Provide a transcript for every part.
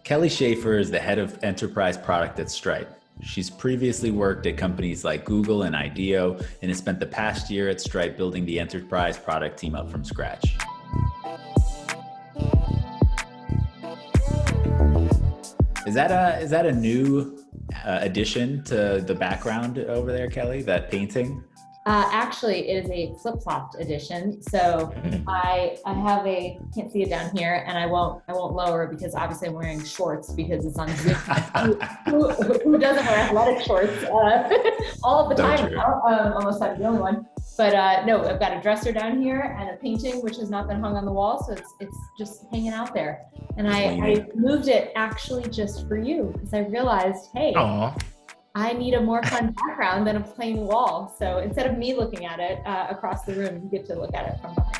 Kelly Schaefer is the head of enterprise product at Stripe. She's previously worked at companies like Google and IDEO and has spent the past year at Stripe building the enterprise product team up from scratch. Is that a new addition to the background over there, Kelly? That painting? Actually, it is a flip-flopped edition. So I have can't see it down here, and I won't lower it because obviously I'm wearing shorts because it's on Zoom. who doesn't wear athletic shorts all of the time? Almost I'm the only one. But no, I've got a dresser down here and a painting which has not been hung on the wall, so it's just hanging out there. And I moved it actually just for you because I realized, hey. Aww. I need a more fun background than a plain wall. So instead of me looking at it across the room, you get to look at it from behind.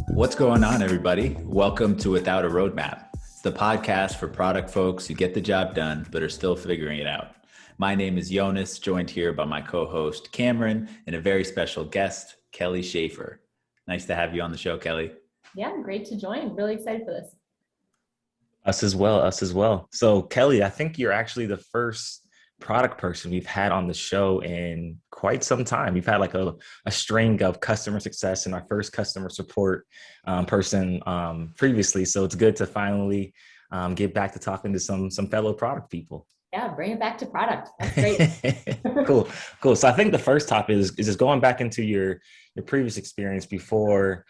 What's going on, everybody? Welcome to Without a Roadmap. It's the podcast for product folks who get the job done, but are still figuring it out. My name is Yonas, joined here by my co-host Cameron and a very special guest, Kelly Schaefer. Nice to have you on the show, Kelly. Yeah, great to join. Really excited for this. Us as well. So Kelly, I think you're actually the first product person we've had on the show in quite some time. We've had like a string of customer success and our first customer support person previously. So it's good to finally get back to talking to some fellow product people. Yeah, bring it back to product. That's great. Cool. So I think the first topic is just going back into your previous experience before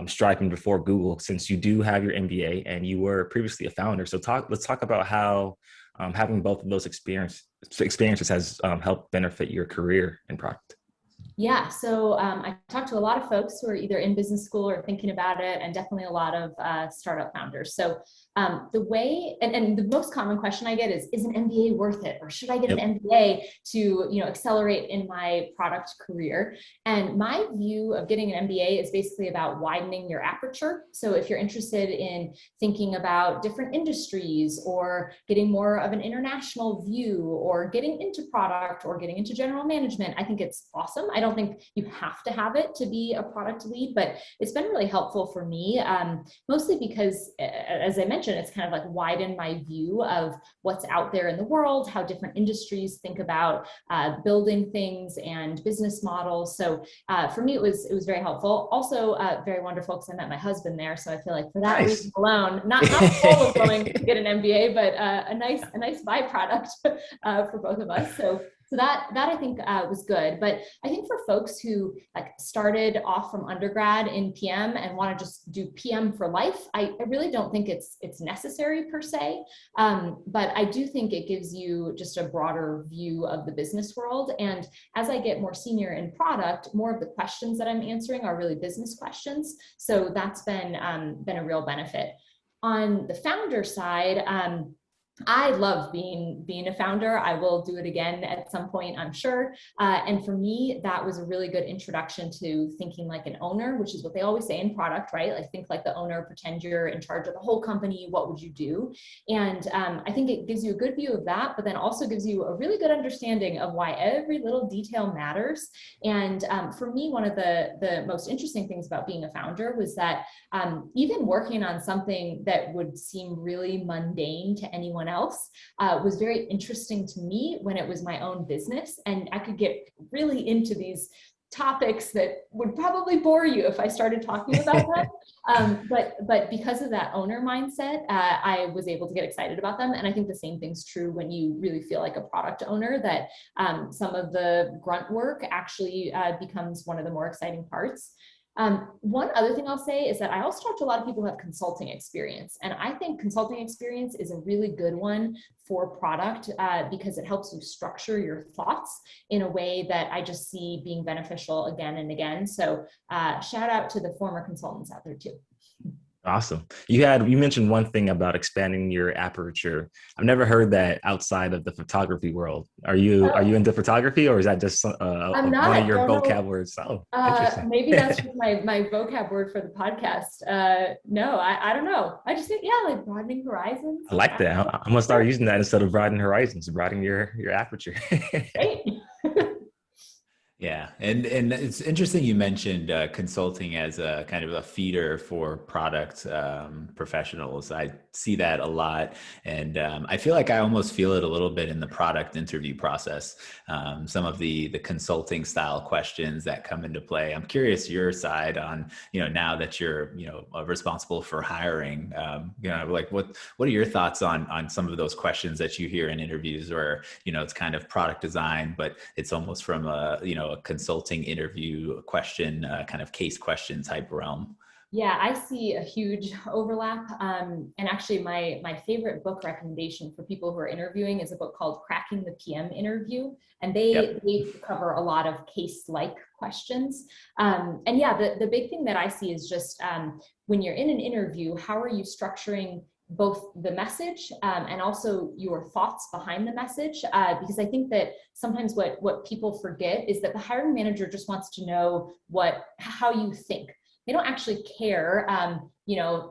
Stripe and before Google, since you do have your MBA and you were previously a founder. So let's talk about how having both of those experiences has helped benefit your career in product. Yeah, so I talked to a lot of folks who are either in business school or thinking about it, and definitely a lot of startup founders. So the way, and the most common question I get is an MBA worth it? Or should I get an MBA to accelerate in my product career? And my view of getting an MBA is basically about widening your aperture. So if you're interested in thinking about different industries or getting more of an international view or getting into product or getting into general management, I think it's awesome. I don't think you have to have it to be a product lead, but it's been really helpful for me, mostly because, as I mentioned, it's kind of like widened my view of what's out there in the world, how different industries think about building things and business models. So for me, it was very helpful. Also very wonderful because I met my husband there. So I feel like for that reason alone, not all of going to get an MBA, but a nice byproduct for both of us. So that I think was good. But I think for folks who started off from undergrad in PM and want to just do PM for life, I really don't think it's necessary per se. But I do think it gives you just a broader view of the business world. And as I get more senior in product, more of the questions that I'm answering are really business questions. So that's been a real benefit. On the founder side, I love being a founder. I will do it again at some point, I'm sure. And for me, that was a really good introduction to thinking like an owner, which is what they always say in product, right? Like think like the owner, pretend you're in charge of the whole company. What would you do? And I think it gives you a good view of that, but then also gives you a really good understanding of why every little detail matters. And for me, one of the most interesting things about being a founder was that even working on something that would seem really mundane to anyone else was very interesting to me when it was my own business, and I could get really into these topics that would probably bore you if I started talking about them. But because of that owner mindset, I was able to get excited about them. And I think the same thing's true when you really feel like a product owner, that some of the grunt work actually becomes one of the more exciting parts. One other thing I'll say is that I also talk to a lot of people who have consulting experience. And I think consulting experience is a really good one for product because it helps you structure your thoughts in a way that I just see being beneficial again and again. So shout out to the former consultants out there too. Awesome. You mentioned one thing about expanding your aperture. I've never heard that outside of the photography world. Are you into photography, or is that just one of your vocab words? Oh, interesting. Maybe that's just my vocab word for the podcast. No, I don't know. I just think, like broadening horizons. I like that. I'm gonna start using that instead of broadening horizons, broadening your aperture. Great. Yeah, and it's interesting you mentioned consulting as a kind of a feeder for product professionals. I see that a lot, and I feel like I almost feel it a little bit in the product interview process. Some of the consulting style questions that come into play. I'm curious your side on, now that you're responsible for hiring. Like what are your thoughts on some of those questions that you hear in interviews, where it's kind of product design, but it's almost from a consulting interview question, kind of case question type realm. Yeah, I see a huge overlap. And actually, my favorite book recommendation for people who are interviewing is a book called Cracking the PM Interview. And Yep. they cover a lot of case-like questions. And yeah, the big thing that I see is just when you're in an interview, how are you structuring both the message and also your thoughts behind the message? Because I think that sometimes what people forget is that the hiring manager just wants to know how you think. They don't actually care,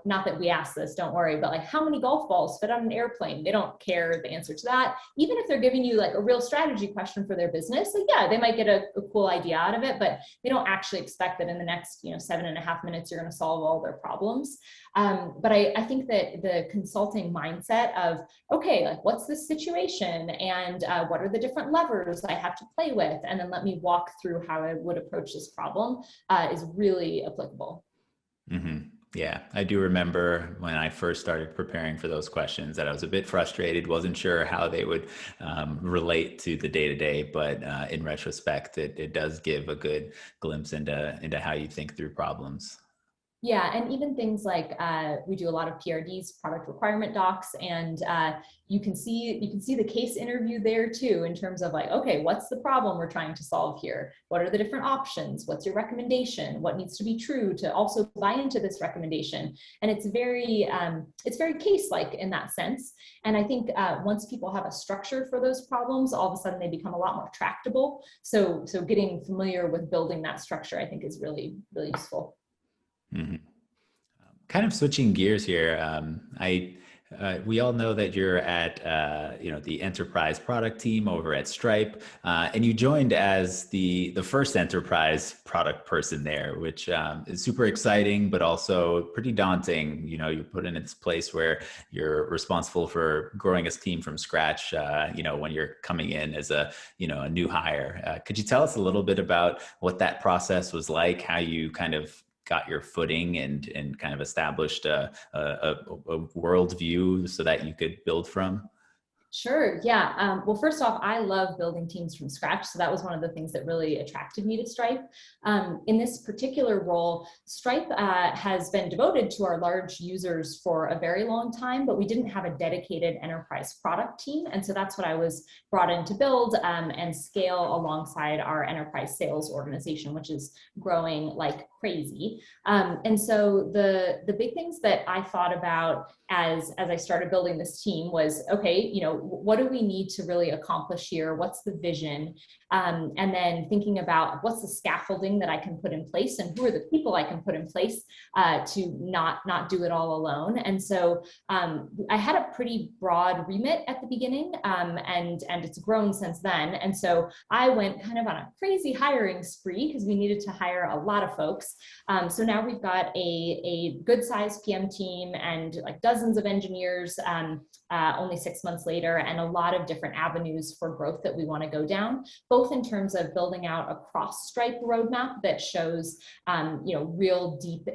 not that we ask this, don't worry, but like how many golf balls fit on an airplane? They don't care the answer to that. Even if they're giving you like a real strategy question for their business, like, yeah, they might get a cool idea out of it, but they don't actually expect that in the next, 7.5 minutes, you're going to solve all their problems. But I think that the consulting mindset of, okay, like what's the situation and what are the different levers I have to play with? And then let me walk through how I would approach this problem is really applicable. Mm-hmm. Yeah, I do remember when I first started preparing for those questions that I was a bit frustrated, wasn't sure how they would relate to the day to day, but in retrospect, it does give a good glimpse into how you think through problems. Yeah, and even things like we do a lot of PRDs, product requirement docs, and you can see the case interview there too, in terms of like, okay, what's the problem we're trying to solve here? What are the different options? What's your recommendation? What needs to be true to also buy into this recommendation? And it's very case-like in that sense. And I think once people have a structure for those problems, all of a sudden they become a lot more tractable. So getting familiar with building that structure, I think, is really, really useful. Mm-hmm. Kind of switching gears here. We all know that you're at the enterprise product team over at Stripe, and you joined as the first enterprise product person there, which is super exciting, but also pretty daunting. You're put in this place where you're responsible for growing a team from scratch. When you're coming in as a new hire, could you tell us a little bit about what that process was like? How you kind of got your footing and kind of established a worldview so that you could build from? Sure. Yeah. Well, first off, I love building teams from scratch. So that was one of the things that really attracted me to Stripe. In this particular role, Stripe has been devoted to our large users for a very long time, but we didn't have a dedicated enterprise product team. And so that's what I was brought in to build and scale alongside our enterprise sales organization, which is growing like crazy. And so the big things that I thought about as I started building this team was, okay, what do we need to really accomplish here? What's the vision? And then thinking about what's the scaffolding that I can put in place and who are the people I can put in place to not do it all alone. And so I had a pretty broad remit at the beginning and it's grown since then. And so I went kind of on a crazy hiring spree because we needed to hire a lot of folks. So now we've got a good sized PM team and like dozens of engineers only 6 months later, and a lot of different avenues for growth that we want to go down, both in terms of building out a cross Stripe roadmap that shows real deep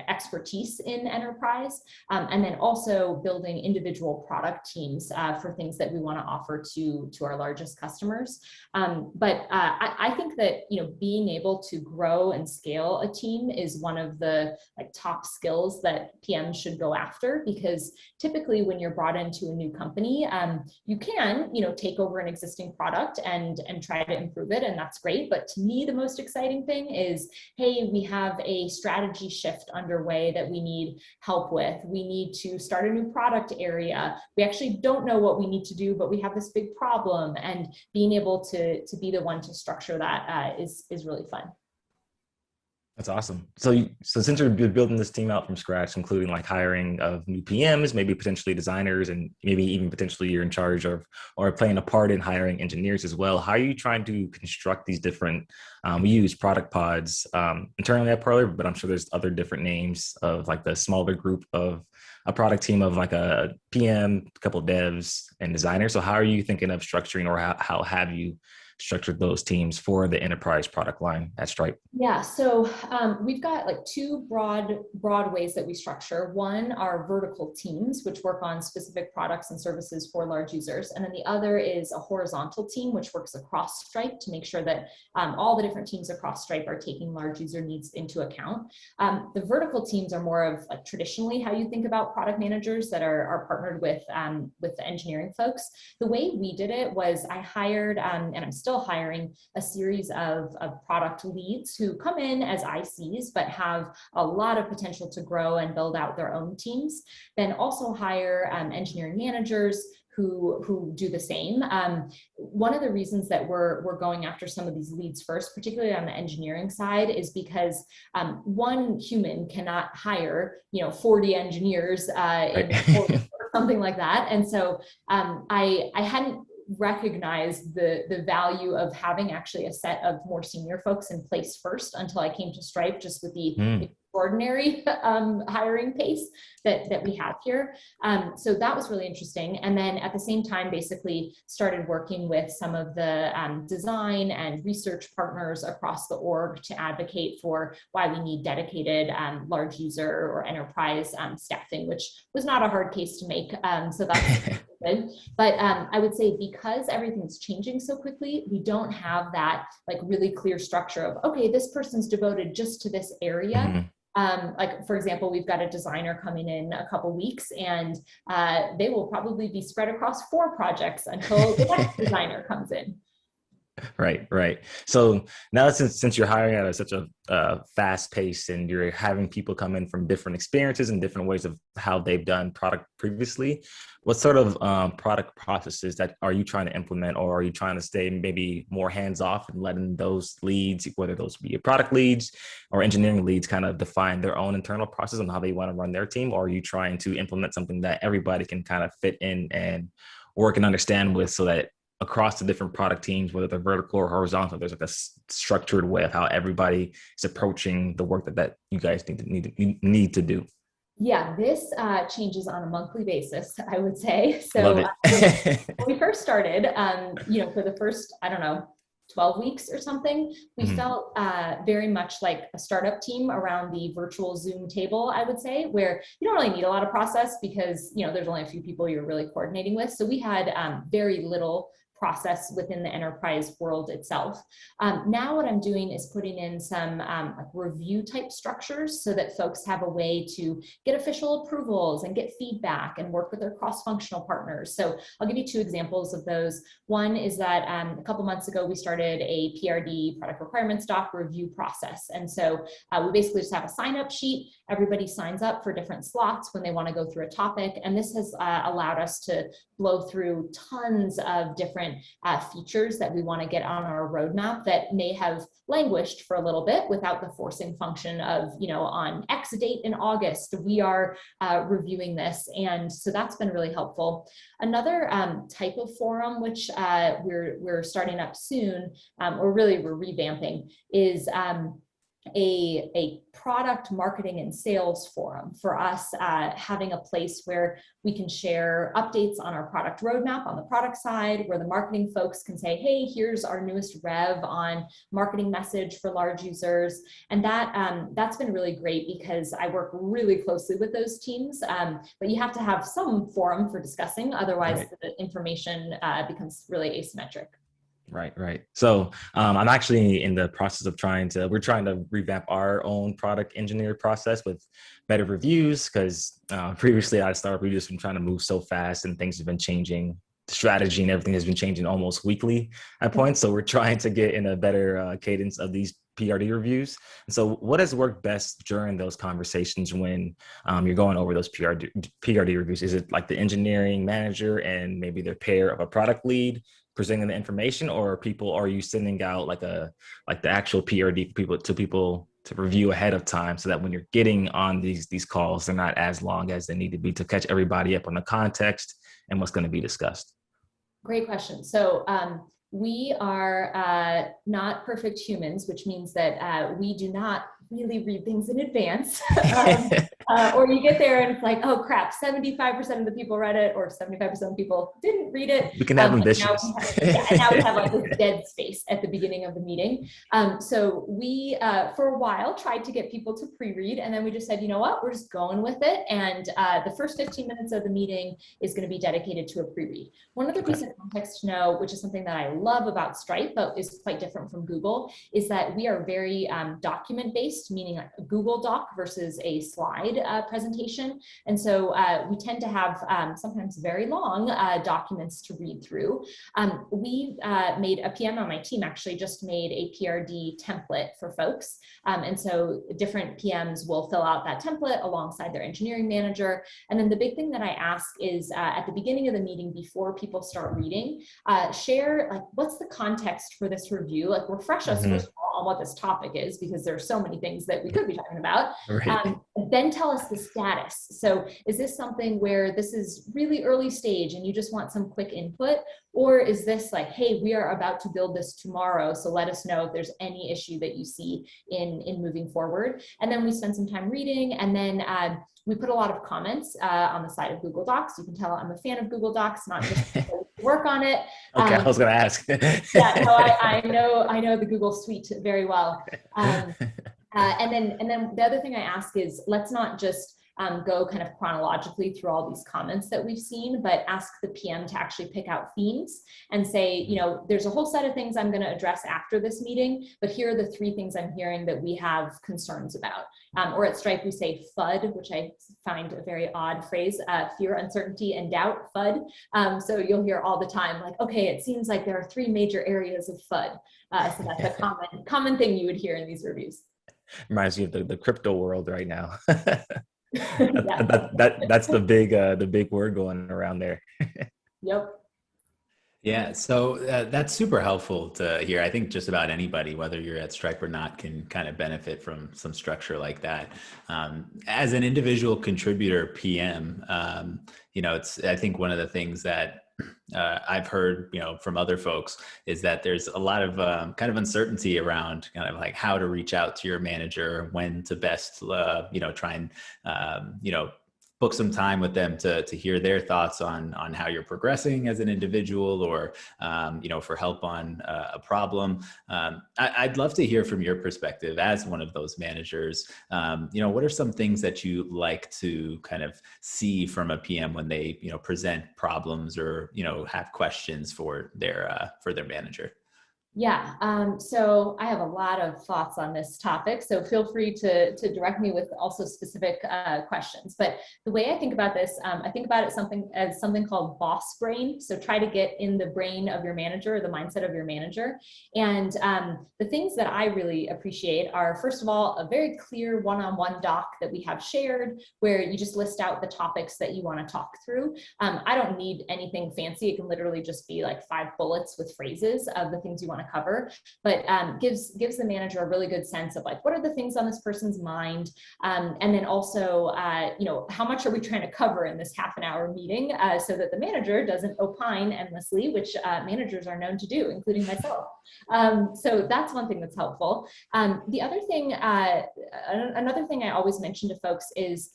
expertise in enterprise, and then also building individual product teams for things that we want to offer to our largest customers. But I think that being able to grow and scale a team is one of the top skills that PMs should go after, because typically when you're brought into a new company, you can take over an existing product and try to improve it, and that's great. But to me, the most exciting thing is, hey, we have a strategy shift underway that we need help with. We need to start a new product area. We actually don't know what we need to do, but we have this big problem, and being able to be the one to structure that is really fun. That's awesome. So since you're building this team out from scratch, including like hiring of new PMs, maybe potentially designers, and maybe even potentially you're in charge of or playing a part in hiring engineers as well. How are you trying to construct these different? We use product pods internally at Parlor, but I'm sure there's other different names of like the smaller group of a product team of like a PM, a couple of devs, and designers. So how are you thinking of structuring, or how have you structured those teams for the enterprise product line at Stripe? Yeah, so we've got like two broad ways that we structure. One are vertical teams, which work on specific products and services for large users. And then the other is a horizontal team, which works across Stripe to make sure that all the different teams across Stripe are taking large user needs into account. The vertical teams are more of like traditionally how you think about product managers that are partnered with the engineering folks. The way we did it was I hired, and I'm still hiring, a series of product leads who come in as ICs, but have a lot of potential to grow and build out their own teams. Then also hire engineering managers who do the same. One of the reasons that we're going after some of these leads first, particularly on the engineering side, is because one human cannot hire 40 engineers or something like that. And so I hadn't recognize the value of having actually a set of more senior folks in place first until I came to Stripe, just with the extraordinary hiring pace that we have here. So that was really interesting. And then at the same time, basically started working with some of the design and research partners across the org to advocate for why we need dedicated large user or enterprise staffing, which was not a hard case to make. So that's good. But I would say because everything's changing so quickly, we don't have that like really clear structure of, okay, this person's devoted just to this area. Like, for example, we've got a designer coming in a couple weeks, and they will probably be spread across 4 projects until the next designer comes in. Right. So now since you're hiring at such a fast pace, and you're having people come in from different experiences and different ways of how they've done product previously, what sort of product processes that are you trying to implement, or are you trying to stay maybe more hands off and letting those leads, whether those be product leads or engineering leads, kind of define their own internal process on how they want to run their team? Or are you trying to implement something that everybody can kind of fit in and work and understand with, so that across the different product teams, whether they're vertical or horizontal, there's like a structured way of how everybody is approaching the work that you guys need to do? Yeah, this changes on a monthly basis, I would say. So Love it. when we first started, for the first, 12 weeks or something, we felt very much like a startup team around the virtual Zoom table, I would say, where you don't really need a lot of process because, there's only a few people you're really coordinating with. So we had very little process within the enterprise world itself. Now what I'm doing is putting in some review type structures so that folks have a way to get official approvals and get feedback and work with their cross-functional partners. So I'll give you 2 examples of those. One is that a couple months ago, we started a PRD, product requirements doc review process. And so we basically just have a sign-up sheet. Everybody signs up for different slots when they want to go through a topic. And this has allowed us to blow through tons of different features that we want to get on our roadmap that may have languished for a little bit without the forcing function of, on X date in August, we are reviewing this. And so that's been really helpful. Another type of forum, which we're starting up soon, or really we're revamping, is a product marketing and sales forum for us, having a place where we can share updates on our product roadmap on the product side, where the marketing folks can say, hey, here's our newest rev on marketing message for large users. And that's been really great because I work really closely with those teams, but you have to have some forum for discussing, otherwise the information becomes really asymmetric. Right. So I'm actually in the process of we're trying to revamp our own product engineer process with better reviews, because previously at startup, we've just been trying to move so fast and things have been changing. The strategy and everything has been changing almost weekly at points. So we're trying to get in a better cadence of these PRD reviews. And so what has worked best during those conversations when you're going over those PRD reviews? Is it like the engineering manager and maybe their pair of a product lead presenting the information, or are you sending out like the actual PRD to people to review ahead of time so that when you're getting on these calls, they're not as long as they need to be to catch everybody up on the context and what's going to be discussed? Great question. So we are not perfect humans, which means that we do not really read things in advance. Or you get there and it's like, oh crap, 75% of the people read it, or 75% of the people didn't read it. We can have ambitions. And now we have like this dead space at the beginning of the meeting. So we, for a while, tried to get people to pre-read, and then we just said, you know what, we're just going with it. And the first 15 minutes of the meeting is going to be dedicated to a pre-read. One other piece of context to know, which is something that I love about Stripe, but is quite different from Google, is that we are very document-based, meaning a Google Doc versus a slide presentation. And so we tend to have sometimes very long documents to read through. We made a PM on my team actually just made a PRD template for folks. And so different PMs will fill out that template alongside their engineering manager. And then the big thing that I ask is at the beginning of the meeting, before people start reading, share like, what's the context for this review? Like, refresh us first of all on what this topic is, because there's so many things that we could be talking about. Right. Then tell us the status. So is this something where this is really early stage and you just want some quick input? Or is this like, hey, we are about to build this tomorrow, so let us know if there's any issue that you see in moving forward. And then we spend some time reading, and then we put a lot of comments on the side of Google Docs. You can tell I'm a fan of Google Docs, not just work on it. Okay, I was going to ask. Yeah, no, I know the Google Suite very well. And then the other thing I ask is, let's not just go kind of chronologically through all these comments that we've seen, but ask the PM to actually pick out themes and say, you know, there's a whole set of things I'm going to address after this meeting, but here are the 3 things I'm hearing that we have concerns about. Or at Stripe, we say FUD, which I find a very odd phrase, fear, uncertainty, and doubt, FUD. So you'll hear all the time, like, okay, it seems like there are 3 major areas of FUD. So that's a common thing you would hear in these reviews. Reminds me of the crypto world right now. Yeah. That's the big word going around there. Yep. Yeah, so that's super helpful to hear. I think just about anybody, whether you're at Stripe or not, can kind of benefit from some structure like that. As an individual contributor PM, it's, I think one of the things that I've heard, from other folks is that there's a lot of kind of uncertainty around kind of like how to reach out to your manager, when to best, try and, book some time with them to hear their thoughts on how you're progressing as an individual, or, for help on a problem. I'd love to hear from your perspective as one of those managers. What are some things that you like to kind of see from a PM when they, present problems or, have questions for their manager? Yeah, so I have a lot of thoughts on this topic, so feel free to direct me with also specific questions. But the way I think about this, I think about it as something called boss brain. So try to get in the brain of your manager, the mindset of your manager. And the things that I really appreciate are, first of all, a very clear one-on-one doc that we have shared, where you just list out the topics that you want to talk through. I don't need anything fancy. It can literally just be like 5 bullets with phrases of the things you want to cover, but gives the manager a really good sense of like, what are the things on this person's mind, and then also how much are we trying to cover in this half an hour meeting, so that the manager doesn't opine endlessly, which managers are known to do, including myself. So that's one thing that's helpful. The other thing, another thing I always mention to folks is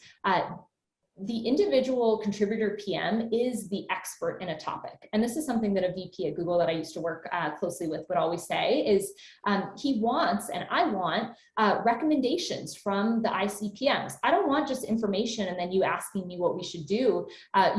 the individual contributor PM is the expert in a topic. And this is something that a VP at Google that I used to work closely with would always say is he wants, and I want, recommendations from the ICPMs. I don't want just information and then you asking me what we should do.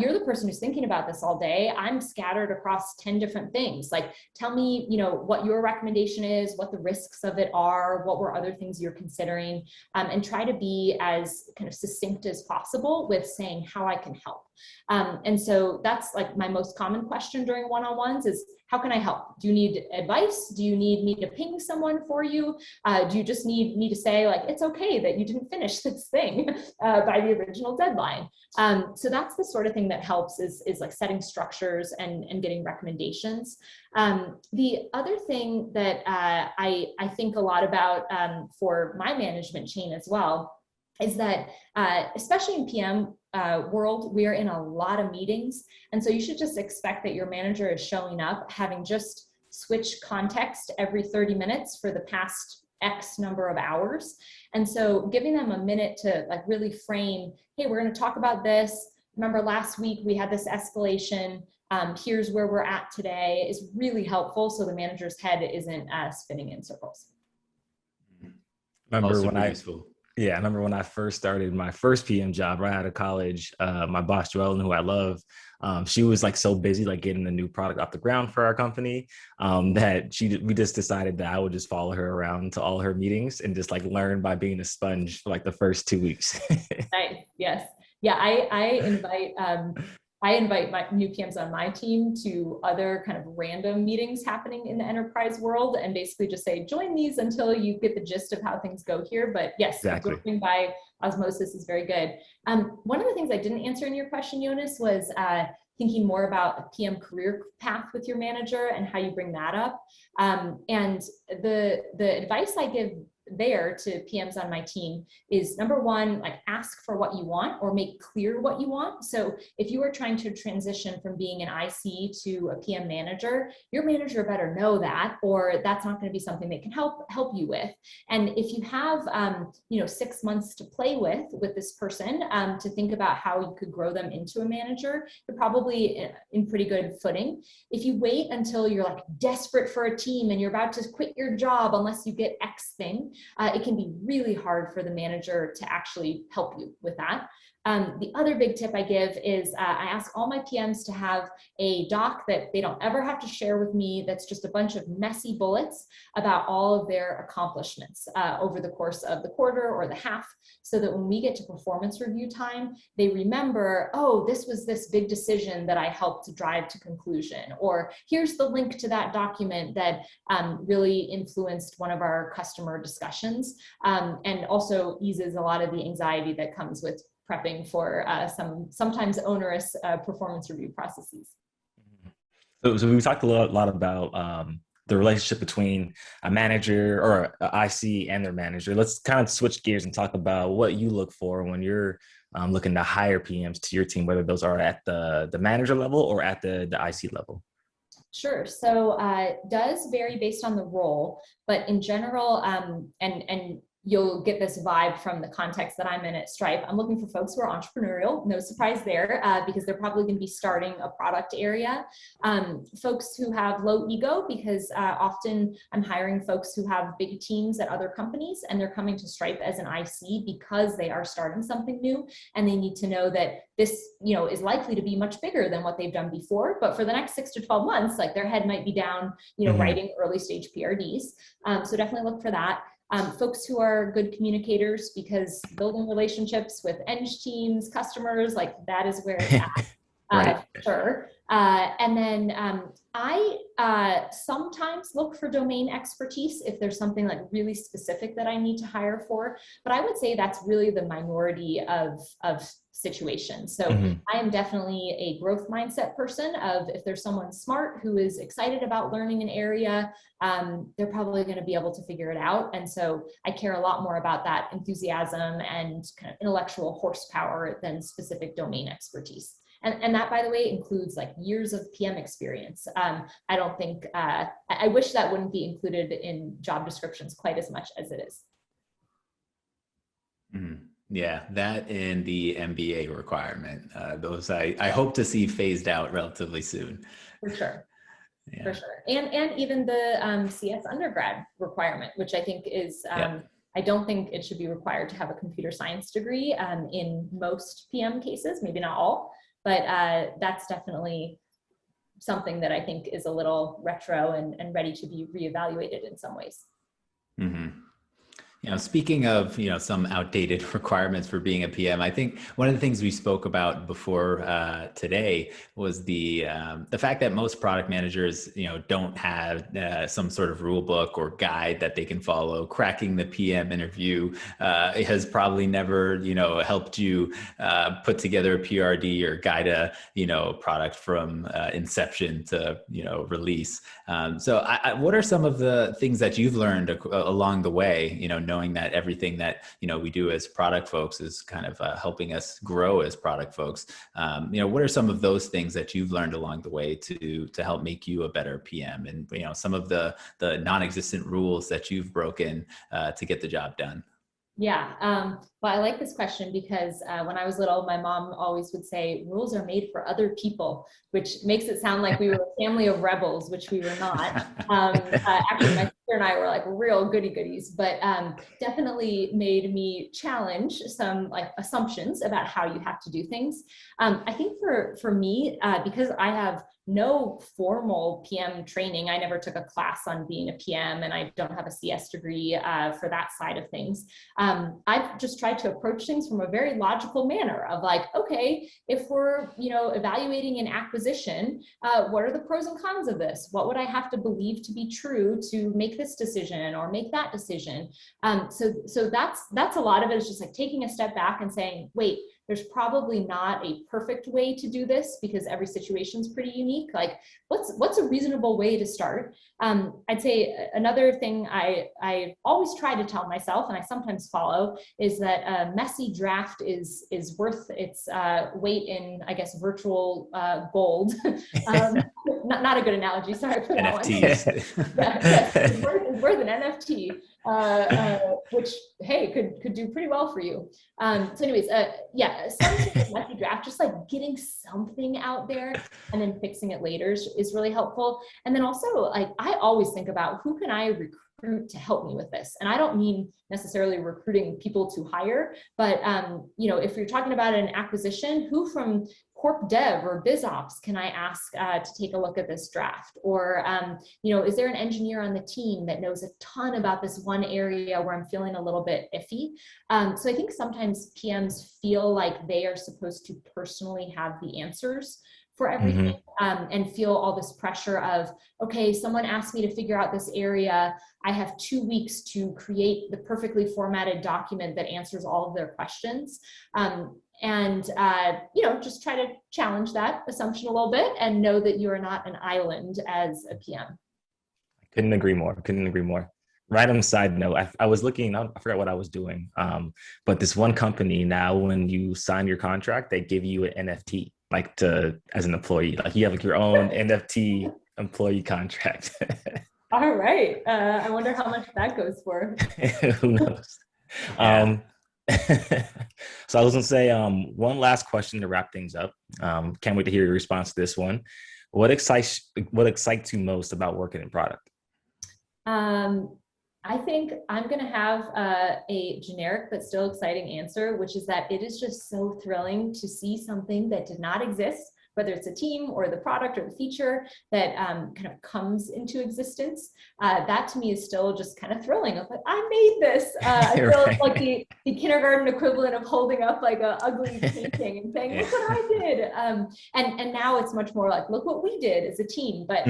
You're the person who's thinking about this all day. I'm scattered across 10 different things. Like, tell me, what your recommendation is, what the risks of it are, what were other things you're considering, and try to be as kind of succinct as possible with saying how I can help. And so that's like my most common question during one-on-ones is, how can I help? Do you need advice? Do you need me to ping someone for you? Do you just need me to say like, it's okay that you didn't finish this thing by the original deadline? So that's the sort of thing that helps is like setting structures and getting recommendations. The other thing that I think a lot about for my management chain as well is that, especially in PM world, we're in a lot of meetings. And so you should just expect that your manager is showing up, having just switched context every 30 minutes for the past X number of hours. And so giving them a minute to like really frame, hey, we're going to talk about this. Remember last week we had this escalation. Here's where we're at today, is really helpful. So the manager's head isn't spinning in circles. Remember Also when I useful. Yeah, I remember when I first started my first PM job right out of college, my boss, Joellen, who I love, she was like so busy, like getting the new product off the ground for our company, that we just decided that I would just follow her around to all her meetings and just like learn by being a sponge for like the first 2 weeks. Nice. Yes. Yeah. I invite my new PMs on my team to other kind of random meetings happening in the enterprise world and basically just say, join these until you get the gist of how things go here. But yes, Exactly. absorbing by osmosis is very good. One of the things I didn't answer in your question, Yonas, was thinking more about a PM career path with your manager and how you bring that up. And the advice I give there to PMs on my team is, number one, like ask for what you want or make clear what you want. So if you are trying to transition from being an IC to a PM manager, your manager better know that, or that's not going to be something they can help you with. And if you have 6 months to play with this person to think about how you could grow them into a manager, you're probably in pretty good footing. If you wait until you're like desperate for a team and you're about to quit your job unless you get X thing, it can be really hard for the manager to actually help you with that. The other big tip I give is I ask all my PMs to have a doc that they don't ever have to share with me that's just a bunch of messy bullets about all of their accomplishments over the course of the quarter or the half, so that when we get to performance review time, they remember, oh, this was this big decision that I helped to drive to conclusion, or here's the link to that document that really influenced one of our customer discussions, and also eases a lot of the anxiety that comes with prepping for sometimes onerous performance review processes. So we talked a lot about the relationship between a manager or an IC and their manager. Let's kind of switch gears and talk about what you look for when you're looking to hire PMs to your team, whether those are at the manager level or at the IC level. Sure. So it does vary based on the role, but in general, and you'll get this vibe from the context that I'm in at Stripe, I'm looking for folks who are entrepreneurial, no surprise there, because they're probably going to be starting a product area. Folks who have low ego, because often I'm hiring folks who have big teams at other companies and they're coming to Stripe as an IC because they are starting something new and they need to know that this, is likely to be much bigger than what they've done before. But for the next 6 to 12 months, like their head might be down, writing early stage PRDs. So definitely look for that. Folks who are good communicators, because building relationships with eng teams, customers, like that is where it's at. Right. Sure. And then I sometimes look for domain expertise if there's something like really specific that I need to hire for, but I would say that's really the minority of situations. So I am definitely a growth mindset person of, if there's someone smart who is excited about learning an area, they're probably going to be able to figure it out. And so I care a lot more about that enthusiasm and kind of intellectual horsepower than specific domain expertise. And that, by the way, includes like years of PM experience. I don't think, I wish that wouldn't be included in job descriptions quite as much as it is. Yeah, that and the MBA requirement. Those I hope to see phased out relatively soon. For sure. Yeah. For sure. And even the CS undergrad requirement, which I think is, I don't think it should be required to have a computer science degree in most PM cases, maybe not all, but that's definitely something that I think is a little retro and ready to be reevaluated in some ways. Speaking of, some outdated requirements for being a PM, I think one of the things we spoke about before today was the fact that most product managers, don't have some sort of rule book or guide that they can follow. Cracking the PM interview has probably never, helped you put together a PRD or guide a, product from inception to, release. What are some of the things that you've learned along the way, knowing that everything that, we do as product folks is kind of helping us grow as product folks? What are some of those things that you've learned along the way to help make you a better PM, and, some of the non-existent rules that you've broken to get the job done? Yeah, well, I like this question because when I was little, my mom always would say, rules are made for other people, which makes it sound like we were a family of rebels, which we were not. Actually, my sister and I were like real goody goodies, but definitely made me challenge some like assumptions about how you have to do things. I think for me, because I have no formal PM training. I never took a class on being a PM, and I don't have a CS degree for that side of things. I've just tried to approach things from a very logical manner of like, okay, if we're, evaluating an acquisition, what are the pros and cons of this? What would I have to believe to be true to make this decision or make that decision? So that's a lot of it, is just like taking a step back and saying, wait, there's probably not a perfect way to do this because every situation is pretty unique. Like, what's a reasonable way to start? I'd say another thing I always try to tell myself, and I sometimes follow, is that a messy draft is worth its weight in, I guess, virtual gold. Not a good analogy. Sorry for that NFTs. one. Yes, it's worth an NFT. Which, hey, could do pretty well for you. So anyways, some sort of messy draft, just like getting something out there and then fixing it later is really helpful. And then also, like, I always think about who can I recruit to help me with this. And I don't mean necessarily recruiting people to hire, but if you're talking about an acquisition, who from corp dev or biz ops can I ask to take a look at this draft? Or, is there an engineer on the team that knows a ton about this one area where I'm feeling a little bit iffy? So I think sometimes PMs feel like they are supposed to personally have the answers for everything, and feel all this pressure of, okay, someone asked me to figure out this area. I have 2 weeks to create the perfectly formatted document that answers all of their questions. Just try to challenge that assumption a little bit and know that you are not an island as a PM. Couldn't agree more. Right on the side note, I was looking, I forgot what I was doing. But this one company now, when you sign your contract, they give you an NFT, like as an employee, like you have like your own NFT employee contract. All right. I wonder how much that goes for. Who knows? So I was gonna say one last question to wrap things up. Can't wait to hear your response to this one. What excites you most about working in product? I think I'm going to have a generic but still exciting answer, which is that it is just so thrilling to see something that did not exist, whether it's a team or the product or the feature that kind of comes into existence. That to me is still just kind of thrilling. I'm like, I made this. I feel Right. like the kindergarten equivalent of holding up like an ugly painting and saying, look what I did. And now it's much more like, look what we did as a team. But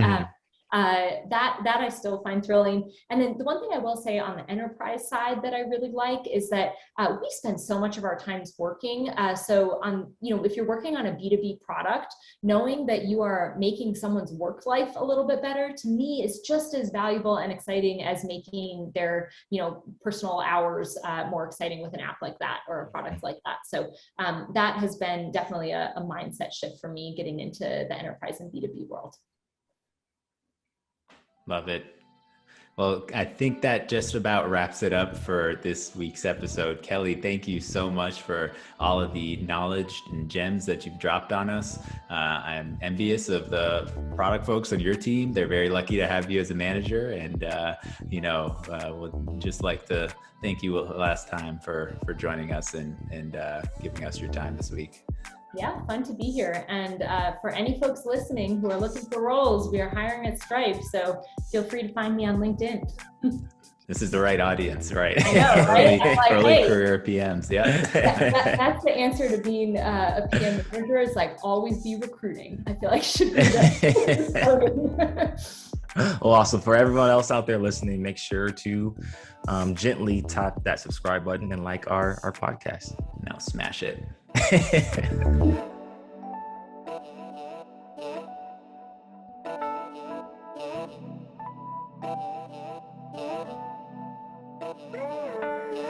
that I still find thrilling. And then the one thing I will say on the enterprise side that I really like is that we spend so much of our times working. So if you're working on a B2B product, knowing that you are making someone's work life a little bit better, to me is just as valuable and exciting as making their, personal hours more exciting with an app like that or a product like that. So that has been definitely a mindset shift for me getting into the enterprise and B2B world. Love it. Well, I think that just about wraps it up for this week's episode. Kelly, thank you so much for all of the knowledge and gems that you've dropped on us. I'm envious of the product folks on your team. They're very lucky to have you as a manager, and would just like to thank you last time for joining us and giving us your time this week. Yeah, fun to be here. And for any folks listening who are looking for roles, we are hiring at Stripe. So feel free to find me on LinkedIn. This is the right audience, right? I know, right? Like, early hey, career PMs. Yeah. that's the answer to being a PM manager, is like always be recruiting. I feel like should be the Well, awesome. For everyone else out there listening, make sure to gently tap that subscribe button and like our podcast. Now smash it.